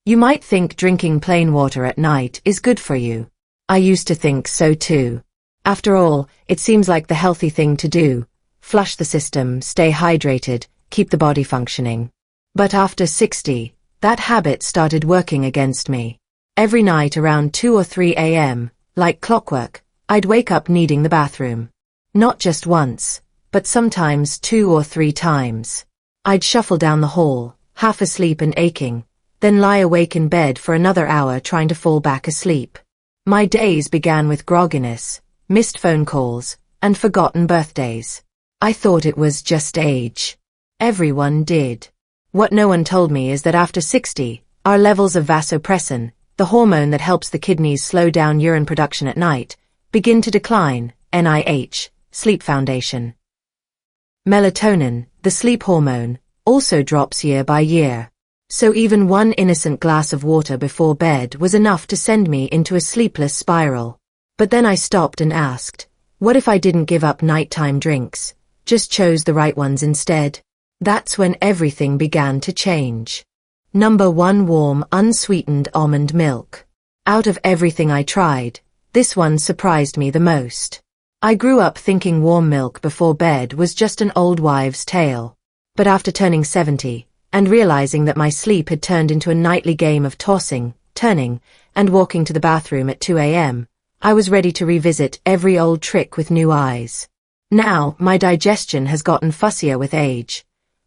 You might think drinking plain water at night is good for you. I used to think so too. After all, it seems like the healthy thing to do. Flush the system, stay hydrated, keep the body functioning. But after 60, that habit started working against me. Every night around 2 or 3 a.m., like clockwork, I'd wake up needing the bathroom. Not just once, but sometimes 2 or 3 times. I'd shuffle down the hall, half asleep and aching, then lie awake in bed for another hour trying to fall back asleep. My days began with grogginess, missed phone calls, and forgotten birthdays. I thought it was just age. Everyone did. What no one told me is that after 60, our levels of vasopressin, the hormone that helps the kidneys slow down urine production at night, begin to decline. NIH, Sleep Foundation. Melatonin, the sleep hormone, also drops year by year. So even one innocent glass of water before bed was enough to send me into a sleepless spiral. But then I stopped and asked, what if I didn't give up nighttime drinks, just chose the right ones instead? That's when everything began to change. Number 1, warm, unsweetened almond milk. Out of everything I tried, this one surprised me the most. I grew up thinking warm milk before bed was just an old wives' tale. But after turning 70, and realizing that my sleep had turned into a nightly game of tossing, turning, and walking to the bathroom at 2 a.m., I was ready to revisit every old trick with new eyes. Now, my digestion has gotten fussier with age.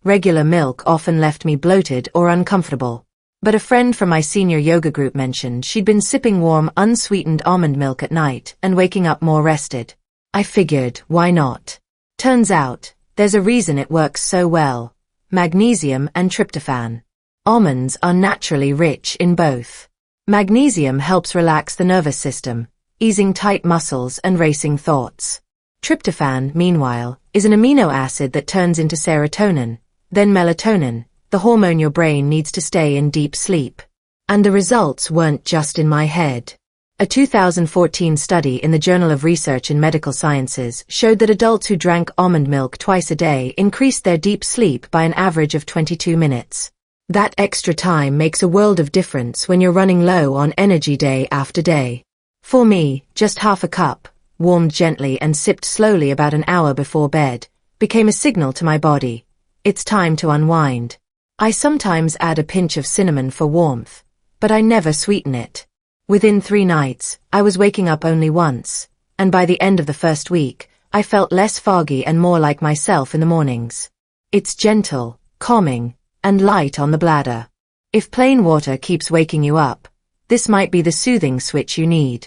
Regular milk often left me bloated or uncomfortable. But a friend from my senior yoga group mentioned she'd been sipping warm, unsweetened almond milk at night and waking up more rested. I figured, why not? Turns out, there's a reason it works so well. Magnesium and tryptophan. Almonds are naturally rich in both. Magnesium helps relax the nervous system, easing tight muscles and racing thoughts. Tryptophan, meanwhile, is an amino acid that turns into serotonin, then melatonin, the hormone your brain needs to stay in deep sleep. And the results weren't just in my head. A 2014 study in the Journal of Research in Medical Sciences showed that adults who drank almond milk twice a day increased their deep sleep by an average of 22 minutes. That extra time makes a world of difference when you're running low on energy day after day. For me, just half a cup, warmed gently and sipped slowly about an hour before bed, became a signal to my body. It's time to unwind. I sometimes add a pinch of cinnamon for warmth, but I never sweeten it. Within 3 nights, I was waking up only once, and by the end of the first week, I felt less foggy and more like myself in the mornings. It's gentle, calming, and light on the bladder. If plain water keeps waking you up, this might be the soothing switch you need.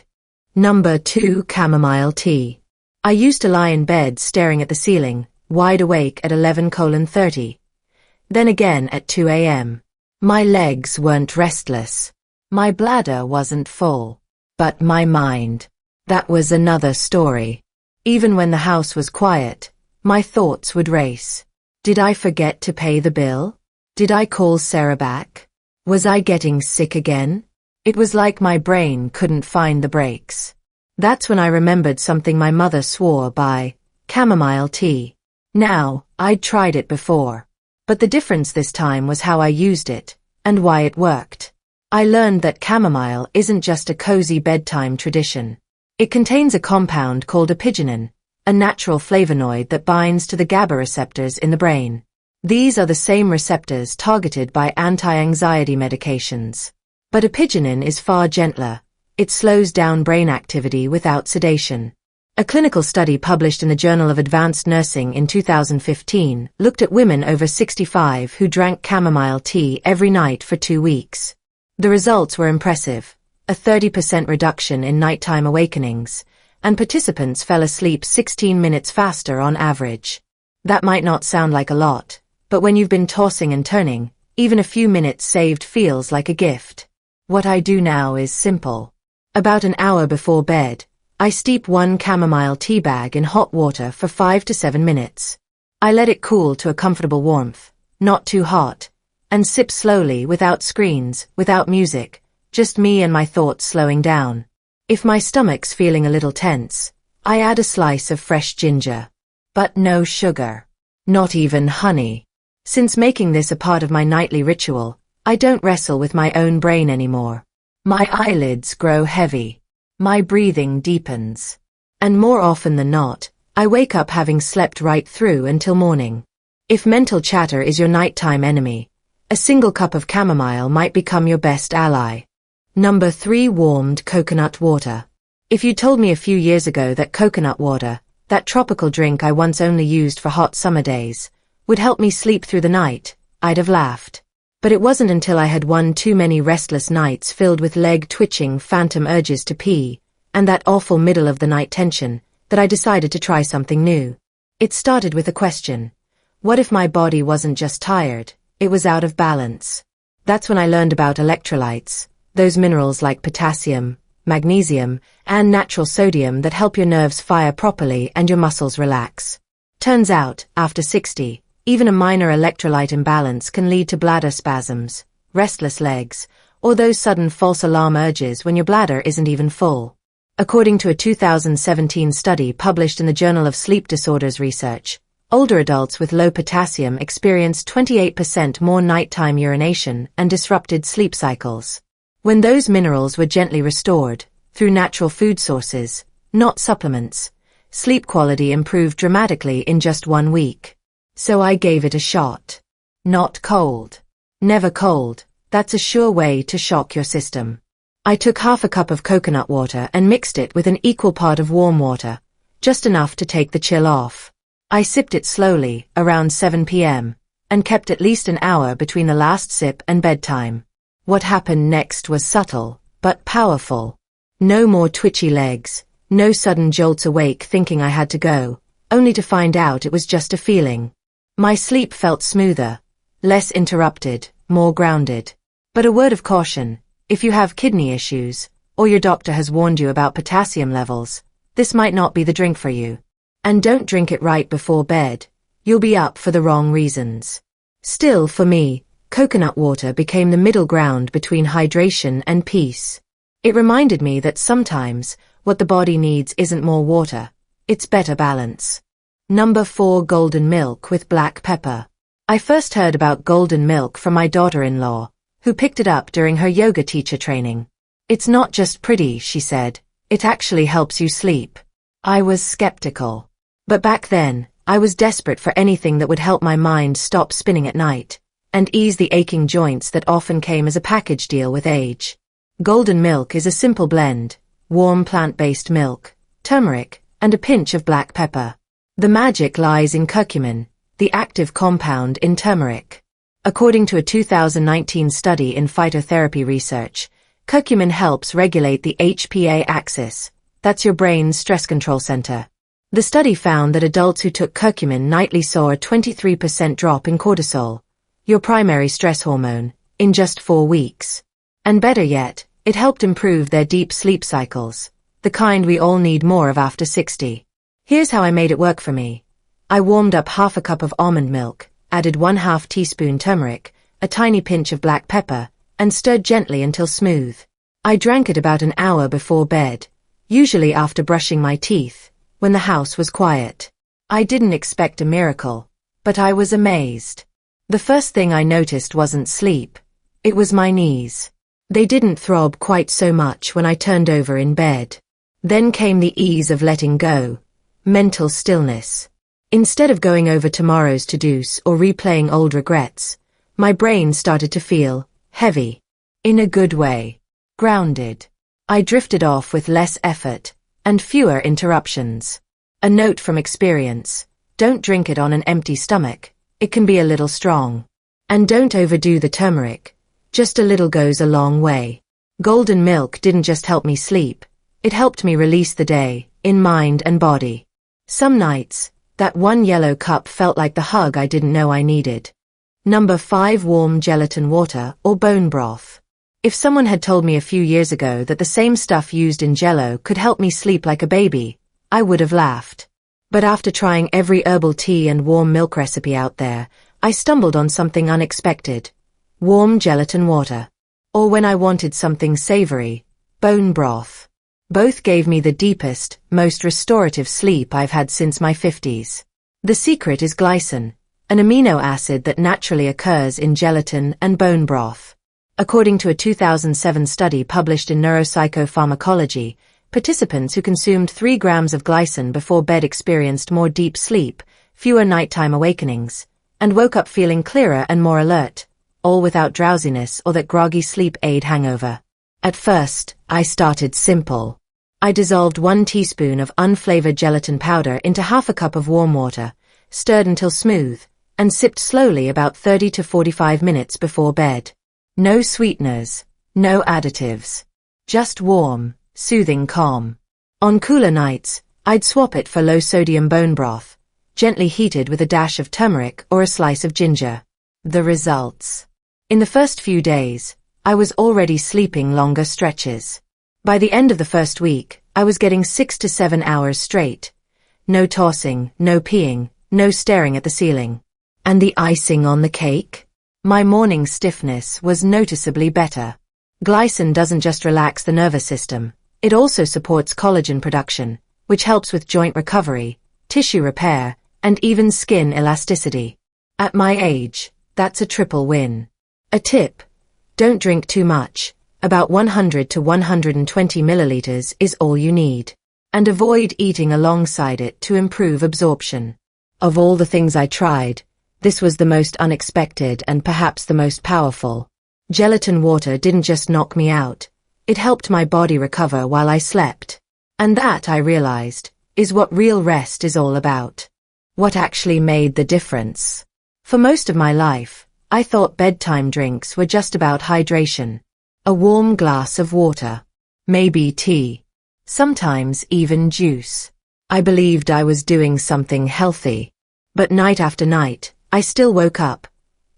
Number 2, chamomile tea. I used to lie in bed staring at the ceiling, wide awake at 11:30. Then again at 2 a.m. My legs weren't restless. My bladder wasn't full. But my mind. That was another story. Even when the house was quiet, my thoughts would race. Did I forget to pay the bill? Did I call Sarah back? Was I getting sick again? It was like my brain couldn't find the brakes. That's when I remembered something my mother swore by: chamomile tea. Now, I'd tried it before. But the difference this time was how I used it, and why it worked. I learned that chamomile isn't just a cozy bedtime tradition. It contains a compound called apigenin, a natural flavonoid that binds to the GABA receptors in the brain. These are the same receptors targeted by anti-anxiety medications. But apigenin is far gentler. It slows down brain activity without sedation. A clinical study published in the Journal of Advanced Nursing in 2015 looked at women over 65 who drank chamomile tea every night for 2 weeks. The results were impressive: a 30% reduction in nighttime awakenings, and participants fell asleep 16 minutes faster on average. That might not sound like a lot, but when you've been tossing and turning, even a few minutes saved feels like a gift. What I do now is simple. About an hour before bed, I steep 1 chamomile tea bag in hot water for 5 to 7 minutes. I let it cool to a comfortable warmth, not too hot, and sip slowly without screens, without music, just me and my thoughts slowing down. If my stomach's feeling a little tense, I add a slice of fresh ginger. But no sugar. Not even honey. Since making this a part of my nightly ritual, I don't wrestle with my own brain anymore. My eyelids grow heavy. My breathing deepens. And more often than not, I wake up having slept right through until morning. If mental chatter is your nighttime enemy, a single cup of chamomile might become your best ally. Number 3. Warmed coconut water. If you told me a few years ago that coconut water, that tropical drink I once only used for hot summer days, would help me sleep through the night, I'd have laughed. But it wasn't until I had one too many restless nights filled with leg-twitching phantom urges to pee, and that awful middle-of-the-night tension, that I decided to try something new. It started with a question. What if my body wasn't just tired, it was out of balance? That's when I learned about electrolytes, those minerals like potassium, magnesium, and natural sodium that help your nerves fire properly and your muscles relax. Turns out, after 60, even a minor electrolyte imbalance can lead to bladder spasms, restless legs, or those sudden false alarm urges when your bladder isn't even full. According to a 2017 study published in the Journal of Sleep Disorders Research, older adults with low potassium experienced 28% more nighttime urination and disrupted sleep cycles. When those minerals were gently restored, through natural food sources, not supplements, sleep quality improved dramatically in just 1 week. So I gave it a shot. Not cold. Never cold. That's a sure way to shock your system. I took half a cup of coconut water and mixed it with an equal part of warm water, just enough to take the chill off. I sipped it slowly, around 7 p.m., and kept at least an hour between the last sip and bedtime. What happened next was subtle, but powerful. No more twitchy legs, no sudden jolts awake thinking I had to go, only to find out it was just a feeling. My sleep felt smoother, less interrupted, more grounded. But a word of caution, if you have kidney issues, or your doctor has warned you about potassium levels, this might not be the drink for you. And don't drink it right before bed. You'll be up for the wrong reasons. Still, for me, coconut water became the middle ground between hydration and peace. It reminded me that sometimes, what the body needs isn't more water, it's better balance. Number 4. Golden milk with black pepper. I first heard about golden milk from my daughter-in-law, who picked it up during her yoga teacher training. It's not just pretty, she said, it actually helps you sleep. I was skeptical. But back then, I was desperate for anything that would help my mind stop spinning at night, and ease the aching joints that often came as a package deal with age. Golden milk is a simple blend, warm plant-based milk, turmeric, and a pinch of black pepper. The magic lies in curcumin, the active compound in turmeric. According to a 2019 study in phytotherapy research, curcumin helps regulate the HPA axis, that's your brain's stress control center. The study found that adults who took curcumin nightly saw a 23% drop in cortisol, your primary stress hormone, in just 4 weeks. And better yet, it helped improve their deep sleep cycles, the kind we all need more of after 60. Here's how I made it work for me. I warmed up half a cup of almond milk, added 1/2 teaspoon turmeric, a tiny pinch of black pepper, and stirred gently until smooth. I drank it about an hour before bed, usually after brushing my teeth, when the house was quiet. I didn't expect a miracle, but I was amazed. The first thing I noticed wasn't sleep. It was my knees. They didn't throb quite so much when I turned over in bed. Then came the ease of letting go. Mental stillness. Instead of going over tomorrow's to-dos or replaying old regrets, my brain started to feel heavy. In a good way. Grounded. I drifted off with less effort and fewer interruptions. A note from experience. Don't drink it on an empty stomach. It can be a little strong. And don't overdo the turmeric. Just a little goes a long way. Golden milk didn't just help me sleep. It helped me release the day, in mind and body. Some nights, that one yellow cup felt like the hug I didn't know I needed. Number 5. Warm gelatin water or bone broth. If someone had told me a few years ago that the same stuff used in Jell-O could help me sleep like a baby, I would have laughed. But after trying every herbal tea and warm milk recipe out there, I stumbled on something unexpected. Warm gelatin water. Or when I wanted something savory, bone broth. Both gave me the deepest, most restorative sleep I've had since my 50s. The secret is glycine, an amino acid that naturally occurs in gelatin and bone broth. According to a 2007 study published in Neuropsychopharmacology, participants who consumed 3 grams of glycine before bed experienced more deep sleep, fewer nighttime awakenings, and woke up feeling clearer and more alert, all without drowsiness or that groggy sleep aid hangover. At first, I started simple. I dissolved 1 teaspoon of unflavored gelatin powder into half a cup of warm water, stirred until smooth, and sipped slowly about 30 to 45 minutes before bed. No sweeteners, no additives. Just warm, soothing calm. On cooler nights, I'd swap it for low-sodium bone broth, gently heated with a dash of turmeric or a slice of ginger. The results. In the first few days, I was already sleeping longer stretches. By the end of the first week, I was getting 6 to 7 hours straight. No tossing, no peeing, no staring at the ceiling. And the icing on the cake? My morning stiffness was noticeably better. Glycine doesn't just relax the nervous system, it also supports collagen production, which helps with joint recovery, tissue repair, and even skin elasticity. At my age, that's a triple win. A tip: don't drink too much. About 100 to 120 milliliters is all you need. And avoid eating alongside it to improve absorption. Of all the things I tried, this was the most unexpected and perhaps the most powerful. Gelatin water didn't just knock me out, it helped my body recover while I slept. And that, I realized, is what real rest is all about. What actually made the difference? For most of my life, I thought bedtime drinks were just about hydration. A warm glass of water. Maybe tea. Sometimes even juice. I believed I was doing something healthy. But night after night, I still woke up,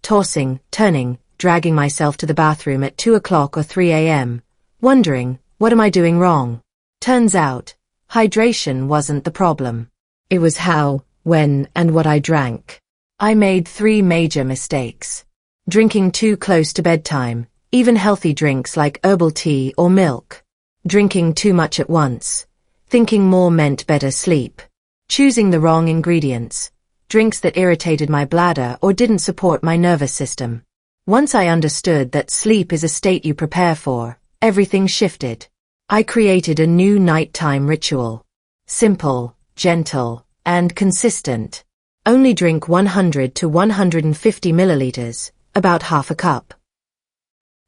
tossing, turning, dragging myself to the bathroom at 2 o'clock or 3 a.m., wondering, what am I doing wrong? Turns out, hydration wasn't the problem. It was how, when, and what I drank. I made 3 major mistakes. Drinking too close to bedtime, even healthy drinks like herbal tea or milk. Drinking too much at once. Thinking more meant better sleep. Choosing the wrong ingredients. Drinks that irritated my bladder or didn't support my nervous system. Once I understood that sleep is a state you prepare for, everything shifted. I created a new nighttime ritual. Simple, gentle, and consistent. Only drink 100 to 150 milliliters, about half a cup.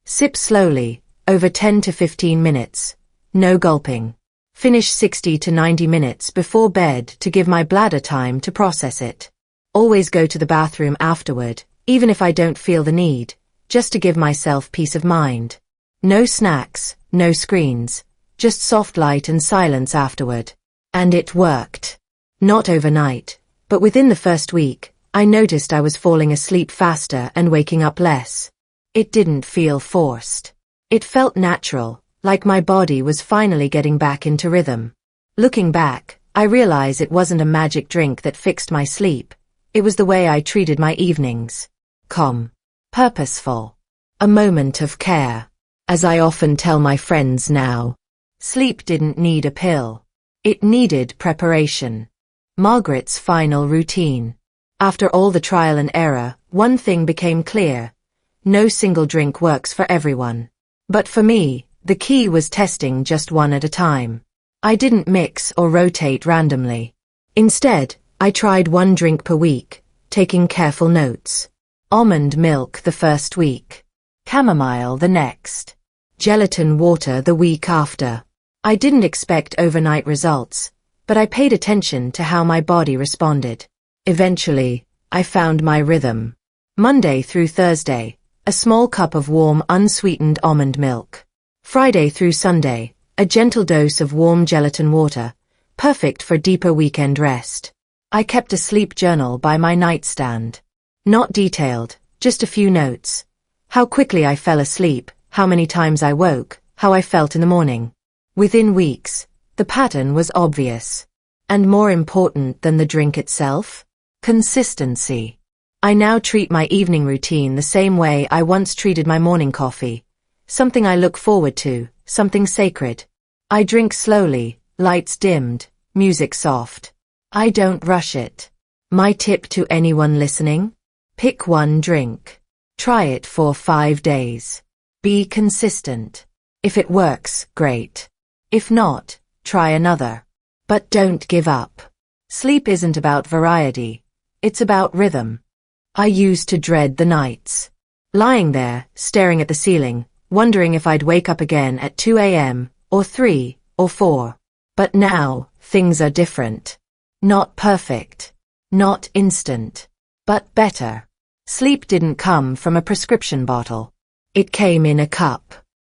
Sip slowly, over 10 to 15 minutes. No gulping. Finish 60 to 90 minutes before bed to give my bladder time to process it. Always go to the bathroom afterward, even if I don't feel the need, just to give myself peace of mind. No snacks, no screens, just soft light and silence afterward. And it worked. Not overnight, but within the first week, I noticed I was falling asleep faster and waking up less. It didn't feel forced. It felt natural, like my body was finally getting back into rhythm. Looking back, I realize it wasn't a magic drink that fixed my sleep. It was the way I treated my evenings. Calm. Purposeful. A moment of care. As I often tell my friends now, sleep didn't need a pill. It needed preparation. Margaret's final routine. After all the trial and error, one thing became clear. No single drink works for everyone. But for me, the key was testing just one at a time. I didn't mix or rotate randomly. Instead, I tried 1 drink per week, taking careful notes. Almond milk the first week. Chamomile the next. Gelatin water the week after. I didn't expect overnight results, but I paid attention to how my body responded. Eventually, I found my rhythm. Monday through Thursday, a small cup of warm unsweetened almond milk. Friday through Sunday, a gentle dose of warm gelatin water, perfect for deeper weekend rest. I kept a sleep journal by my nightstand. Not detailed, just a few notes. How quickly I fell asleep, how many times I woke, how I felt in the morning. Within weeks, the pattern was obvious. And more important than the drink itself? Consistency. I now treat my evening routine the same way I once treated my morning coffee. Something I look forward to, something sacred. I drink slowly, lights dimmed, music soft. I don't rush it. My tip to anyone listening? Pick one drink. Try it for 5 days. Be consistent. If it works, great. If not, try another. But don't give up. Sleep isn't about variety. It's about rhythm. I used to dread the nights. Lying there, staring at the ceiling, wondering if I'd wake up again at 2 a.m., or 3, or 4. But now, things are different. Not perfect. Not instant. But better. Sleep didn't come from a prescription bottle. It came in a cup.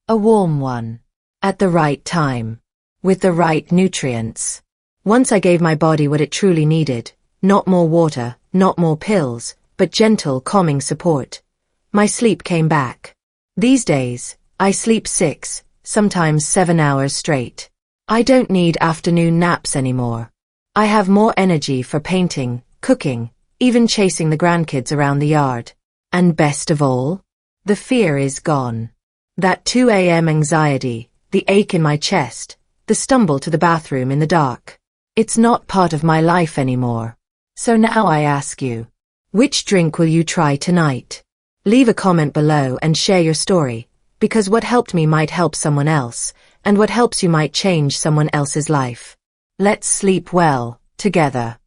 A warm one. At the right time. With the right nutrients. Once I gave my body what it truly needed, not more water, not more pills, but gentle, calming support. My sleep came back. These days, I sleep 6, sometimes 7 hours straight. I don't need afternoon naps anymore. I have more energy for painting, cooking, even chasing the grandkids around the yard. And best of all, the fear is gone. That 2 a.m. anxiety, the ache in my chest, the stumble to the bathroom in the dark. It's not part of my life anymore. So now I ask you, which drink will you try tonight? Leave a comment below and share your story, because what helped me might help someone else, and what helps you might change someone else's life. Let's sleep well, together.